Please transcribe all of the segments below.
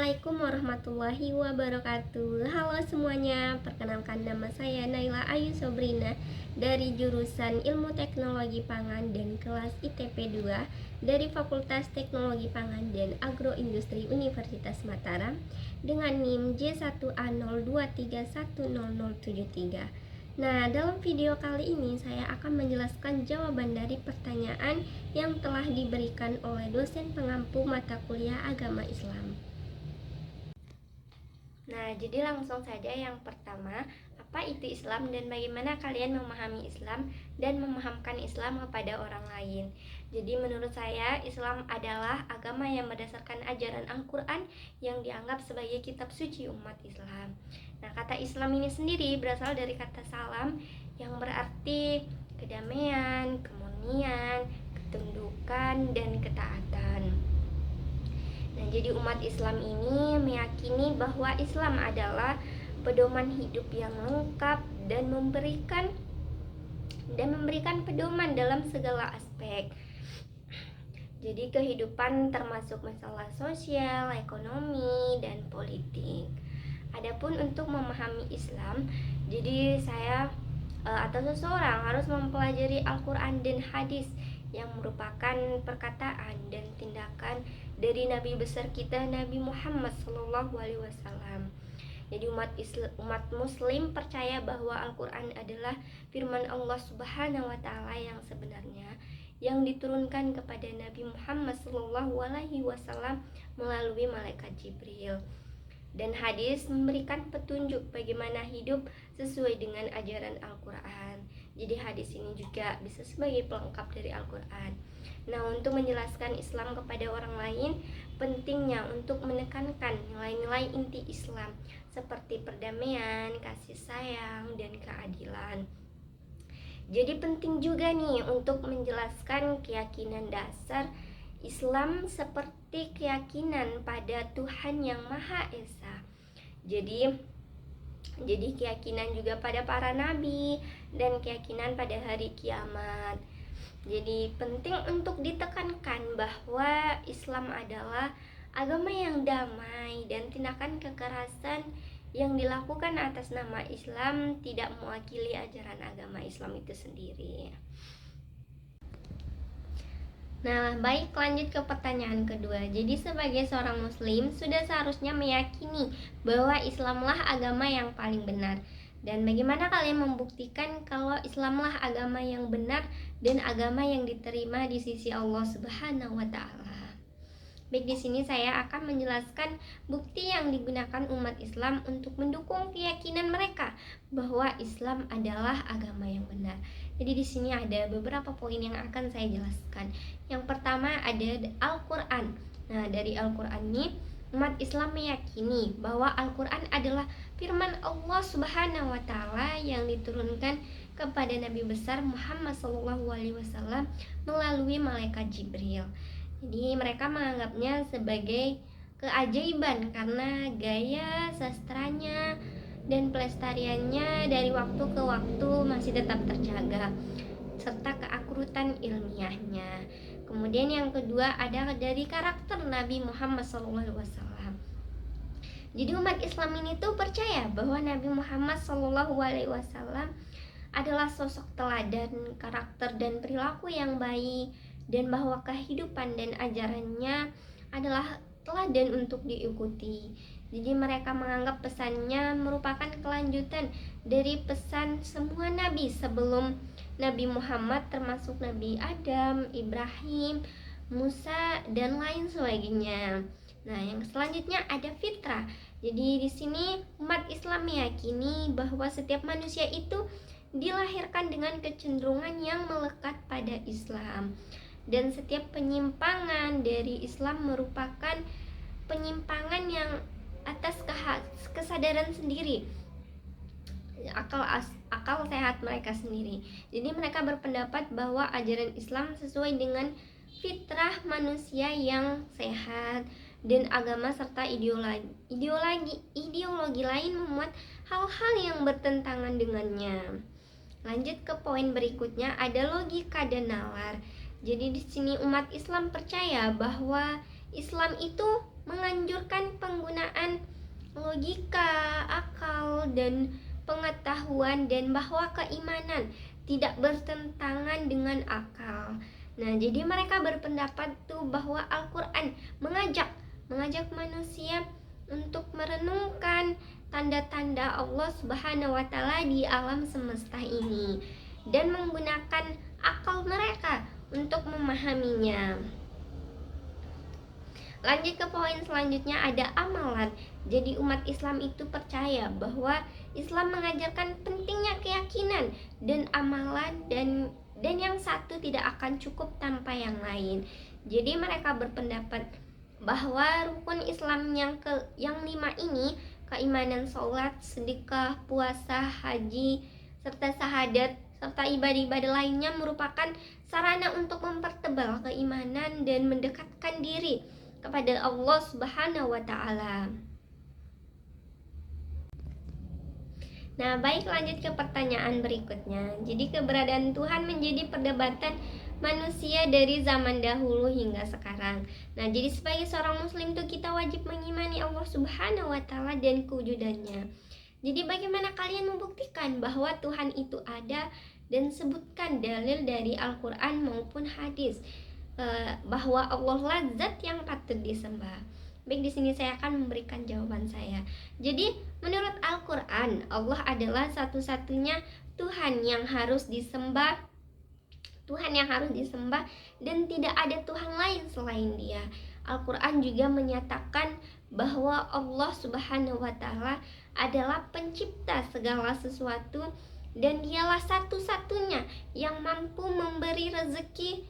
Assalamualaikum warahmatullahi wabarakatuh. Halo semuanya, perkenalkan nama saya Naila Ayu Sobrina dari jurusan Ilmu Teknologi Pangan dan kelas ITP 2 dari Fakultas Teknologi Pangan dan Agroindustri Universitas Mataram dengan NIM J1A02310073. Nah, dalam video kali ini saya akan menjelaskan jawaban dari pertanyaan yang telah diberikan oleh dosen pengampu mata kuliah agama Islam. Nah, jadi langsung saja yang pertama, apa itu Islam dan bagaimana kalian memahami Islam dan memahamkan Islam kepada orang lain. Jadi menurut saya, Islam adalah agama yang berdasarkan ajaran Al-Quran yang dianggap sebagai kitab suci umat Islam. Nah, kata Islam ini sendiri berasal dari kata salam yang berarti kedamaian, kemunian, ketundukan, dan ketaatan. Nah, jadi umat Islam ini meyakini bahwa Islam adalah pedoman hidup yang lengkap dan memberikan pedoman dalam segala aspek. Jadi kehidupan termasuk masalah sosial, ekonomi, dan politik. Adapun untuk memahami Islam, jadi saya atau seseorang harus mempelajari Al-Quran dan hadis yang merupakan perkataan dan tindakan dari Nabi besar kita Nabi Muhammad SAW. Jadi umat Muslim percaya bahwa Al-Quran adalah firman Allah Subhanahu wa Ta'ala yang sebenarnya, yang diturunkan kepada Nabi Muhammad SAW melalui malaikat Jibril. Dan hadis memberikan petunjuk bagaimana hidup sesuai dengan ajaran Al-Quran. Jadi hadis ini juga bisa sebagai pelengkap dari Al-Quran. Nah, untuk menjelaskan Islam kepada orang lain, pentingnya untuk menekankan nilai-nilai inti Islam seperti perdamaian, kasih sayang, dan keadilan. Jadi penting juga nih untuk menjelaskan keyakinan dasar Islam seperti keyakinan pada Tuhan yang Maha Esa. Jadi keyakinan juga pada para nabi dan keyakinan pada hari kiamat. Jadi penting untuk ditekankan bahwa Islam adalah agama yang damai dan tindakan kekerasan yang dilakukan atas nama Islam tidak mewakili ajaran agama Islam itu sendiri. Nah, baik, lanjut ke pertanyaan kedua. Jadi sebagai seorang muslim sudah seharusnya meyakini bahwa Islamlah agama yang paling benar. Dan bagaimana kalian membuktikan kalau Islamlah agama yang benar dan agama yang diterima di sisi Allah Subhanahu wa Ta'ala? Baik, di sini saya akan menjelaskan bukti yang digunakan umat Islam untuk mendukung keyakinan mereka bahwa Islam adalah agama yang benar. Jadi di sini ada beberapa poin yang akan saya jelaskan. Yang pertama ada Al-Quran. Nah, dari Al-Quran ini umat Islam meyakini bahwa Al-Quran adalah firman Allah Subhanahu wa Ta'ala yang diturunkan kepada Nabi besar Muhammad SAW melalui malaikat Jibril. Jadi mereka menganggapnya sebagai keajaiban karena gaya sastranya dan pelestariannya dari waktu ke waktu masih tetap terjaga, serta keakurutan ilmiahnya. Kemudian yang kedua ada dari karakter Nabi Muhammad SAW. Jadi umat Islam ini tuh percaya bahwa Nabi Muhammad SAW adalah sosok teladan karakter dan perilaku yang baik, dan bahwa kehidupan dan ajarannya adalah teladan untuk diikuti. Jadi mereka menganggap pesannya merupakan kelanjutan dari pesan semua nabi sebelum Nabi Muhammad, termasuk Nabi Adam, Ibrahim, Musa, dan lain sebagainya. Nah, yang selanjutnya ada fitrah. Jadi di sini umat Islam meyakini bahwa setiap manusia itu dilahirkan dengan kecenderungan yang melekat pada Islam, dan setiap penyimpangan dari Islam merupakan penyimpangan yang atas kesadaran sendiri, akal sehat mereka sendiri. Jadi mereka berpendapat bahwa ajaran Islam sesuai dengan fitrah manusia yang sehat, dan agama serta ideologi lain memuat hal-hal yang bertentangan dengannya. Lanjut ke poin berikutnya ada logika dan nalar. Jadi di sini umat Islam percaya bahwa Islam itu menganjurkan penggunaan logika, akal, dan pengetahuan, dan bahwa keimanan tidak bertentangan dengan akal. Nah, jadi mereka berpendapat tuh bahwa Al-Quran mengajak manusia untuk merenungkan tanda-tanda Allah Subhanahu wa Ta'ala di alam semesta ini dan menggunakan akal mereka untuk memahaminya. Lanjut ke poin selanjutnya, ada amalan. Jadi umat Islam itu percaya bahwa Islam mengajarkan pentingnya keyakinan dan amalan, dan yang satu tidak akan cukup tanpa yang lain. Jadi mereka berpendapat bahwa rukun Islam yang 5 ini, keimanan, sholat, sedekah, puasa, haji, serta syahadat, serta ibadah-ibadah lainnya merupakan sarana untuk mempertebal keimanan dan mendekatkan diri kepada Allah Subhanahu wa Ta'ala. Nah, baik, lanjut ke pertanyaan berikutnya. Jadi keberadaan Tuhan menjadi perdebatan manusia dari zaman dahulu hingga sekarang. Nah, jadi sebagai seorang muslim tuh kita wajib mengimani Allah Subhanahu wa Ta'ala dan kewujudannya. Jadi bagaimana kalian membuktikan bahwa Tuhan itu ada? Dan sebutkan dalil dari Al-Quran maupun hadis bahwa Allah lah zat yang patut disembah. Baik, di sini saya akan memberikan jawaban saya. Jadi menurut Al-Quran, Allah adalah satu-satunya Tuhan yang harus disembah, dan tidak ada Tuhan lain selain Dia. Al-Quran juga menyatakan bahwa Allah Subhanahu wa Ta'ala adalah pencipta segala sesuatu, dan Dialah satu-satunya yang mampu memberi rezeki.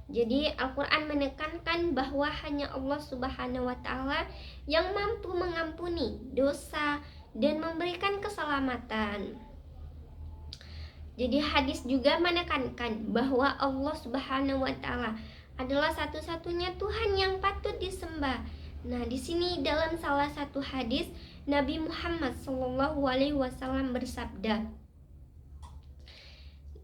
Jadi Al-Quran menekankan bahwa hanya Allah Subhanahu wa Ta'ala yang mampu mengampuni dosa dan memberikan keselamatan. Jadi hadis juga menekankan bahwa Allah Subhanahu wa Ta'ala adalah satu-satunya Tuhan yang patut disembah. Nah, di sini dalam salah satu hadis Nabi Muhammad SAW bersabda,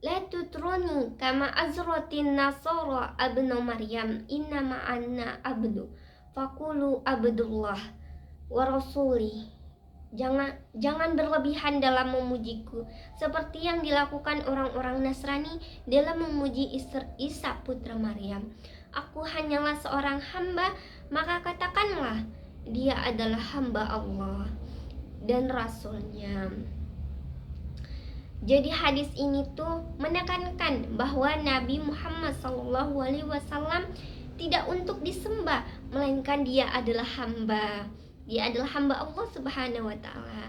"La tutruni kama azratin nasara abnu Maryam, innama anna abdu, faqulu abdullah wa rasuli." Jangan berlebihan dalam memujiku seperti yang dilakukan orang-orang Nasrani dalam memuji Isa putra Maryam. Aku hanyalah seorang hamba, maka katakanlah dia adalah hamba Allah dan Rasulnya. Jadi hadis ini tuh menekankan bahwa Nabi Muhammad SAW tidak untuk disembah, melainkan dia adalah hamba. Dia adalah hamba Allah Subhanahu wa Ta'ala.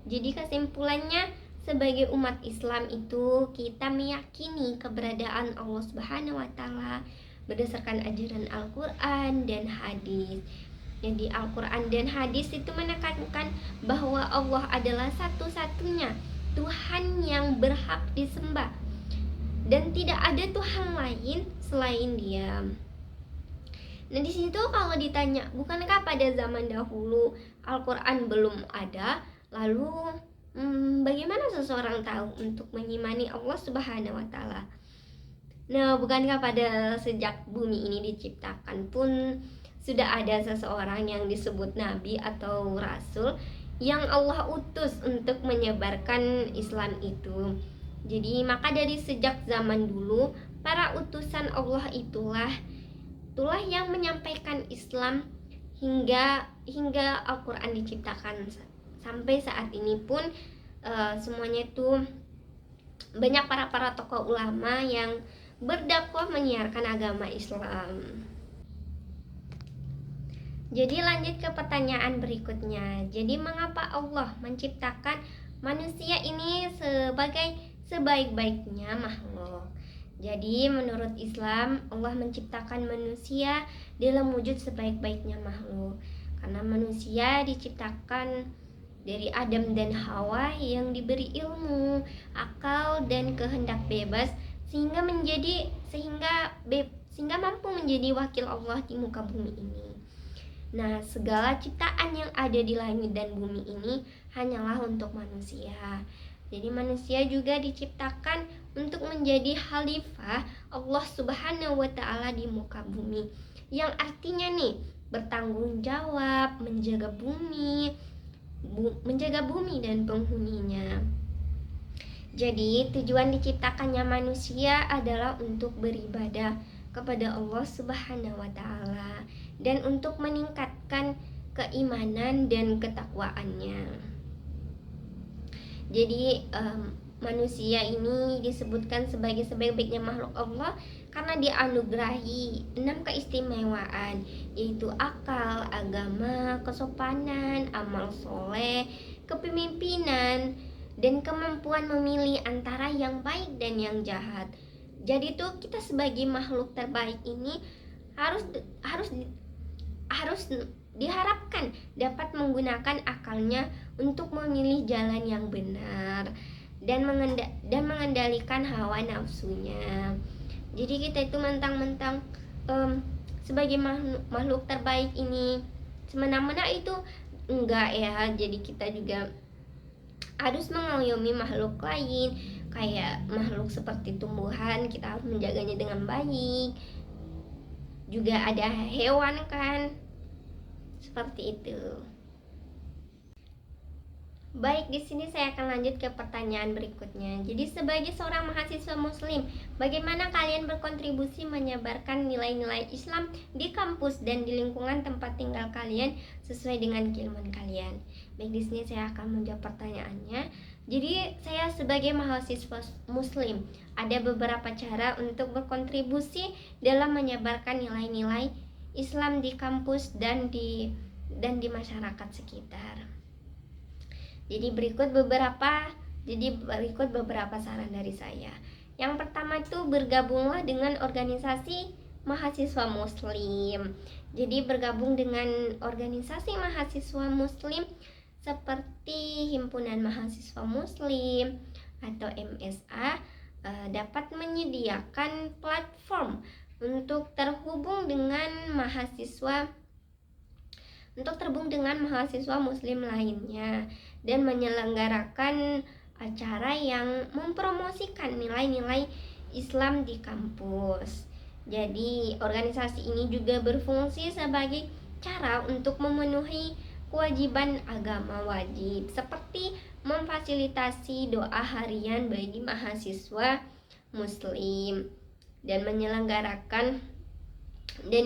Jadi kesimpulannya, sebagai umat Islam itu kita meyakini keberadaan Allah Subhanahu wa Ta'ala berdasarkan ajaran Al-Quran dan hadis. Jadi Al-Quran dan hadis itu menekankan bahwa Allah adalah satu-satunya Tuhan yang berhak disembah dan tidak ada Tuhan lain selain Dia. Nah, di situ kalau ditanya, bukankah pada zaman dahulu Al-Quran belum ada? Lalu bagaimana seseorang tahu untuk mengimani Allah Subhanahu wa Ta'ala? Nah, bukankah pada sejak bumi ini diciptakan pun sudah ada seseorang yang disebut nabi atau rasul yang Allah utus untuk menyebarkan Islam itu. Jadi maka dari sejak zaman dulu para utusan Allah itulah yang menyampaikan Islam hingga Al-Quran diciptakan sampai saat ini pun semuanya itu banyak para tokoh ulama yang berdakwah menyiarkan agama Islam. Jadi lanjut ke pertanyaan berikutnya. Jadi mengapa Allah menciptakan manusia ini sebagai sebaik-baiknya makhluk? Jadi menurut Islam, Allah menciptakan manusia dalam wujud sebaik-baiknya makhluk. Karena manusia diciptakan dari Adam dan Hawa yang diberi ilmu, akal, dan kehendak bebas sehingga mampu menjadi wakil Allah di muka bumi ini. Nah, segala ciptaan yang ada di langit dan bumi ini hanyalah untuk manusia. Jadi manusia juga diciptakan untuk menjadi khalifah Allah Subhanahu wa Ta'ala di muka bumi. Yang artinya nih, bertanggung jawab, menjaga bumi dan penghuninya. Jadi tujuan diciptakannya manusia adalah untuk beribadah kepada Allah Subhanahu wa taala dan untuk meningkatkan keimanan dan ketakwaannya. Jadi manusia ini disebutkan sebagai sebaik-baiknya makhluk Allah karena dianugerahi 6 keistimewaan, yaitu akal, agama, kesopanan, amal soleh, kepemimpinan, dan kemampuan memilih antara yang baik dan yang jahat. Jadi tuh kita sebagai makhluk terbaik ini harus diharapkan dapat menggunakan akalnya untuk memilih jalan yang benar dan mengendalikan hawa nafsunya. Jadi kita itu mentang-mentang sebagai makhluk terbaik ini semena-mena itu enggak ya. Jadi kita juga harus mengayomi makhluk lain, kayak makhluk seperti tumbuhan, kita harus menjaganya dengan baik. Juga ada hewan kan, seperti itu. Baik, di sini saya akan lanjut ke pertanyaan berikutnya. Jadi sebagai seorang mahasiswa muslim, bagaimana kalian berkontribusi menyebarkan nilai-nilai Islam di kampus dan di lingkungan tempat tinggal kalian sesuai dengan keilmuan kalian? Baik, di sini saya akan menjawab pertanyaannya. Jadi saya sebagai mahasiswa muslim ada beberapa cara untuk berkontribusi dalam menyebarkan nilai-nilai Islam di kampus dan di masyarakat sekitar. Jadi berikut beberapa saran dari saya. Yang pertama itu bergabunglah dengan organisasi mahasiswa muslim. Jadi bergabung dengan organisasi mahasiswa muslim seperti Himpunan Mahasiswa Muslim atau MSA dapat menyediakan platform untuk terhubung dengan mahasiswa muslim lainnya dan menyelenggarakan acara yang mempromosikan nilai-nilai Islam di kampus. Jadi organisasi ini juga berfungsi sebagai cara untuk memenuhi kewajiban agama wajib seperti memfasilitasi doa harian bagi mahasiswa muslim dan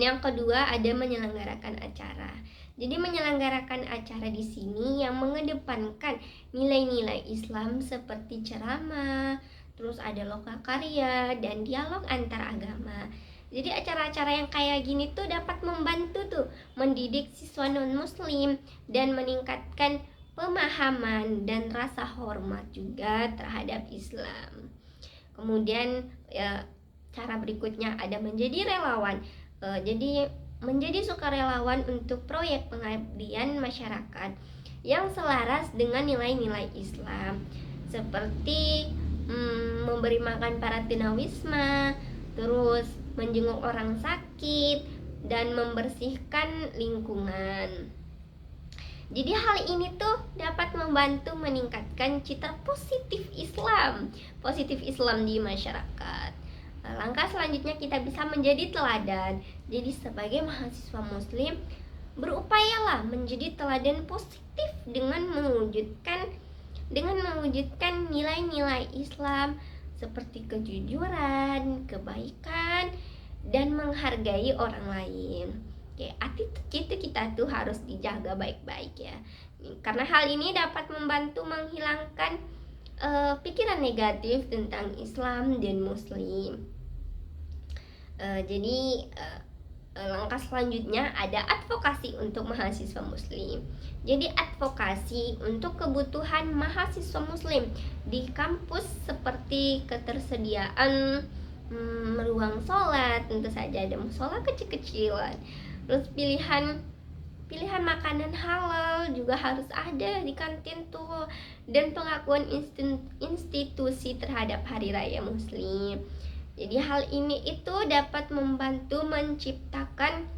yang kedua ada menyelenggarakan acara. Jadi menyelenggarakan acara di sini yang mengedepankan nilai-nilai Islam seperti ceramah, terus ada lokakarya dan dialog antar agama. Jadi acara-acara yang kayak gini tuh dapat membantu tuh mendidik siswa non-muslim dan meningkatkan pemahaman dan rasa hormat juga terhadap Islam. Kemudian cara berikutnya ada menjadi relawan. Jadi menjadi sukarelawan untuk proyek pengabdian masyarakat yang selaras dengan nilai-nilai Islam seperti memberi makan para tunawisma, terus menjenguk orang sakit dan membersihkan lingkungan. Jadi hal ini tuh dapat membantu meningkatkan citra positif Islam di masyarakat. Langkah selanjutnya kita bisa menjadi teladan. Jadi sebagai mahasiswa muslim berupayalah menjadi teladan positif dengan mewujudkan nilai-nilai Islam seperti kejujuran, kebaikan, dan menghargai orang lain. Oke, attitude kita tuh harus dijaga baik-baik ya. Karena hal ini dapat membantu menghilangkan pikiran negatif tentang Islam dan muslim. Jadi langkah selanjutnya ada advokasi untuk mahasiswa muslim. Jadi advokasi untuk kebutuhan mahasiswa muslim di kampus seperti ketersediaan ruang sholat, tentu saja ada musola kecil-kecilan. Terus pilihan makanan halal juga harus ada di kantin tuh, dan pengakuan institusi terhadap hari raya muslim. Jadi hal ini itu dapat membantu menciptakan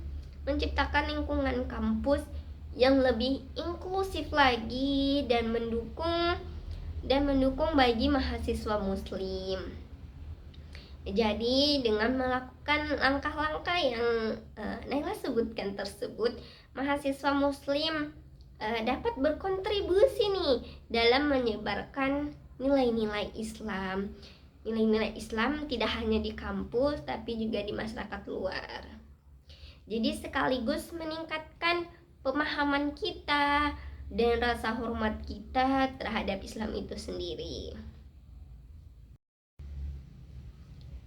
lingkungan kampus yang lebih inklusif lagi dan mendukung bagi mahasiswa muslim. Jadi dengan melakukan langkah-langkah yang Naila sebutkan tersebut, mahasiswa muslim dapat berkontribusi nih dalam menyebarkan nilai-nilai Islam. Nilai-nilai Islam tidak hanya di kampus tapi juga di masyarakat luar. Jadi sekaligus meningkatkan pemahaman kita dan rasa hormat kita terhadap Islam itu sendiri.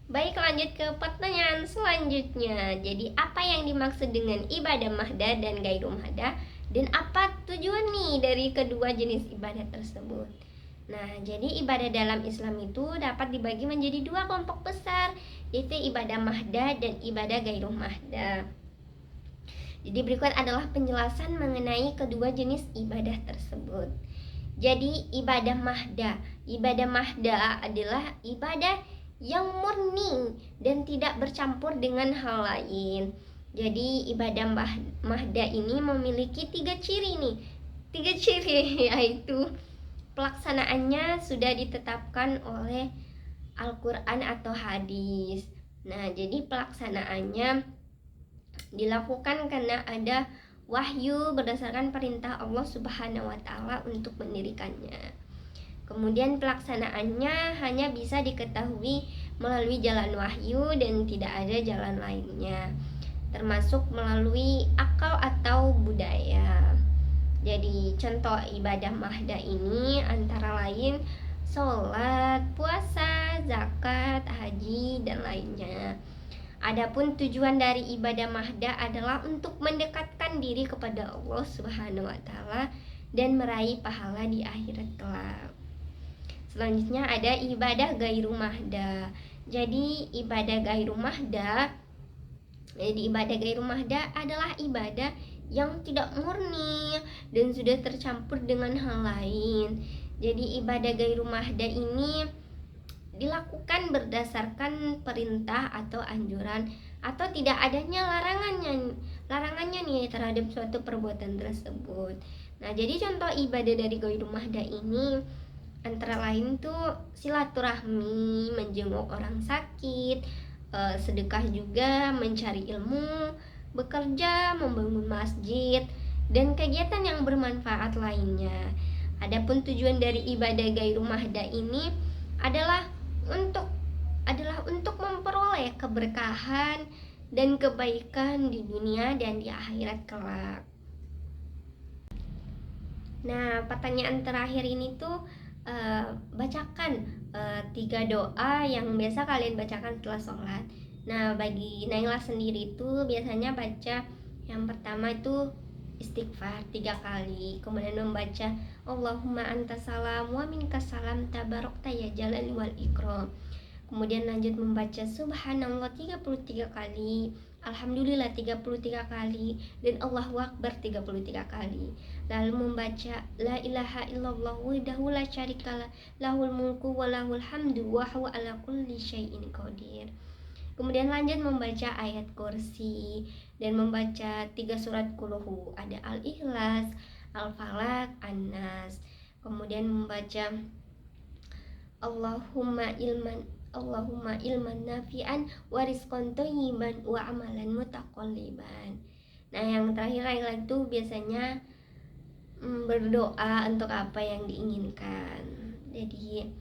Baik, lanjut ke pertanyaan selanjutnya. Jadi apa yang dimaksud dengan ibadah mahda dan gairu mahda, dan apa tujuan nih dari kedua jenis ibadah tersebut? Nah, jadi ibadah dalam Islam itu dapat dibagi menjadi dua kelompok besar, yaitu ibadah mahda dan ibadah gairu mahda. Jadi berikut adalah penjelasan mengenai kedua jenis ibadah tersebut. Jadi ibadah mahda adalah ibadah yang murni dan tidak bercampur dengan hal lain. Jadi ibadah mahda ini memiliki tiga ciri nih. Yaitu pelaksanaannya sudah ditetapkan oleh Al-Quran atau hadis. Nah, jadi pelaksanaannya dilakukan karena ada wahyu berdasarkan perintah Allah Subhanahu wa taala untuk mendirikannya. Kemudian pelaksanaannya hanya bisa diketahui melalui jalan wahyu dan tidak ada jalan lainnya, termasuk melalui akal atau budaya. Jadi contoh ibadah mahda ini antara lain sholat, puasa, zakat, haji, dan lainnya. Adapun tujuan dari ibadah mahda adalah untuk mendekatkan diri kepada Allah Subhanahu wa taala dan meraih pahala di akhirat kelak. Selanjutnya ada ibadah gairu mahda. Jadi ibadah gairu mahda adalah ibadah yang tidak murni dan sudah tercampur dengan hal lain. Jadi ibadah gairu mahda ini dilakukan berdasarkan perintah atau anjuran atau tidak adanya larangannya nih terhadap suatu perbuatan tersebut. Nah, jadi contoh ibadah dari gairu mahda ini antara lain tuh silaturahmi, menjenguk orang sakit, sedekah juga, mencari ilmu, bekerja, membangun masjid, dan kegiatan yang bermanfaat lainnya. Adapun tujuan dari ibadah gairu mahda ini adalah untuk memperoleh keberkahan dan kebaikan di dunia dan di akhirat kelak. Nah, pertanyaan terakhir ini tuh bacakan 3 doa yang biasa kalian bacakan setelah sholat. Nah, bagi Naila sendiri itu biasanya baca yang pertama itu istighfar 3 kali, kemudian membaca Allahumma antas salam wa minkas salam tabarakta ya jalali wal ikram. Kemudian lanjut membaca subhanallah 33 kali, alhamdulillah 33 kali, dan Allahu akbar 33 kali. Lalu membaca la ilaha illallah wahdahu la syarikalah lahul mulku wa lahul hamdu wa huwa ala kulli syai'in qadir. Kemudian lanjut membaca ayat kursi dan membaca 3 surat qulhu, ada Al-Ikhlas, Al-Falaq, An-Nas. Kemudian membaca Allahumma ilman nafi'an wa rizqan thayyiban wa amalan mutaqalliban. Nah, yang terakhir itu biasanya berdoa untuk apa yang diinginkan. Jadi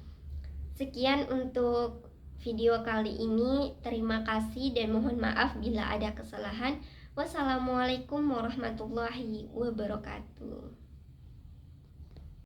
sekian untuk video kali ini. Terima kasih dan mohon maaf bila ada kesalahan. Wassalamualaikum warahmatullahi wabarakatuh.